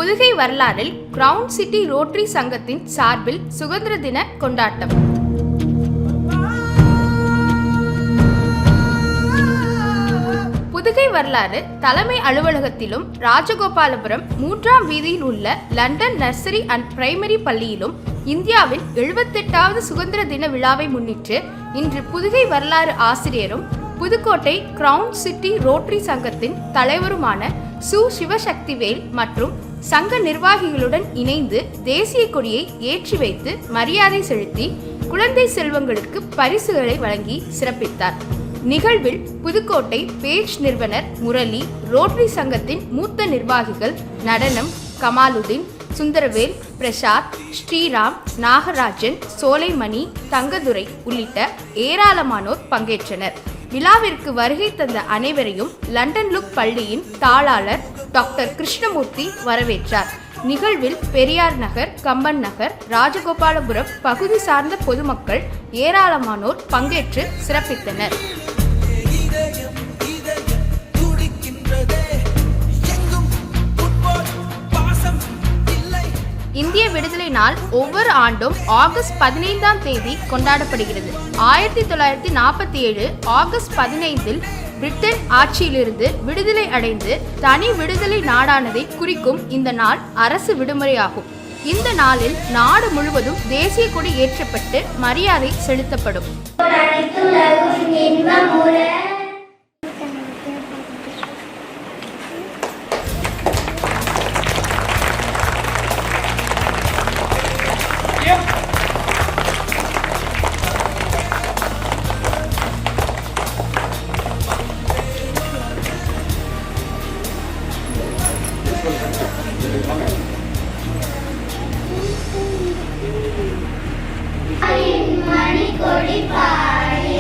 புதுகை வரலாறில் ground city rotary சங்கத்தின் சார்பில் சுதந்திர தின கொண்டாட்டம். புதுகை வரலாறு தலைமை அலுவலகத்திலும் ராஜகோபாலபுரம் 3ஆம் வீதியில் உள்ள லண்டன் நர்சரி அண்ட் பிரைமரி பள்ளியிலும் இந்தியாவின் 78வது சுதந்திர தின விழாவை முன்னிட்டு இன்று புதுகை வரலாறு ஆசிரியரும் புதுக்கோட்டை கிரவுண்ட் சிட்டி ரோட்டரி சங்கத்தின் தலைவருமான சு. சிவசக்திவேல் மற்றும் சங்க நிர்வாகிகளுடன் இணைந்து தேசிய கொடியை ஏற்றி வைத்து மரியாதை செலுத்தி குழந்தை செல்வங்களுக்கு பரிசுகளை வழங்கி சிறப்பித்தார். நிகழ்வில் புதுக்கோட்டை பேஜ் நிறுவனர் முரளி, ரோட்டரி சங்கத்தின் மூத்த நிர்வாகிகள் நடனம், கமாலுதீன், சுந்தரவேல், பிரசாத், ஸ்ரீராம், நாகராஜன், சோலைமணி, தங்கதுரை உள்ளிட்ட ஏராளமானோர் பங்கேற்றனர். விழாவிற்கு வருகை தந்த அனைவரையும் லண்டன் லுக் பள்ளியின் தாளாளர் டாக்டர் கிருஷ்ணமூர்த்தி வரவேற்றார். நிகழ்வில் பெரியார் நகர், கம்பன் நகர், ராஜகோபாலபுரம் பகுதி சார்ந்த பொதுமக்கள் ஏராளமானோர் பங்கேற்று சிறப்பித்தனர். இந்திய விடுதலை நாள் ஒவ்வொரு ஆண்டும் ஆகஸ்ட் 15ஆம் தேதி கொண்டாடப்படுகிறது. 1947 ஆகஸ்ட் 15இல் பிரிட்டன் ஆட்சியிலிருந்து விடுதலை அடைந்து தனி விடுதலை நாடானதை குறிக்கும் இந்த நாள் அரசு விடுமுறையாகும். இந்த நாளில் நாடு முழுவதும் தேசிய கொடி ஏற்றப்பட்டு மரியாதை செலுத்தப்படும். மணி கொடி பாடி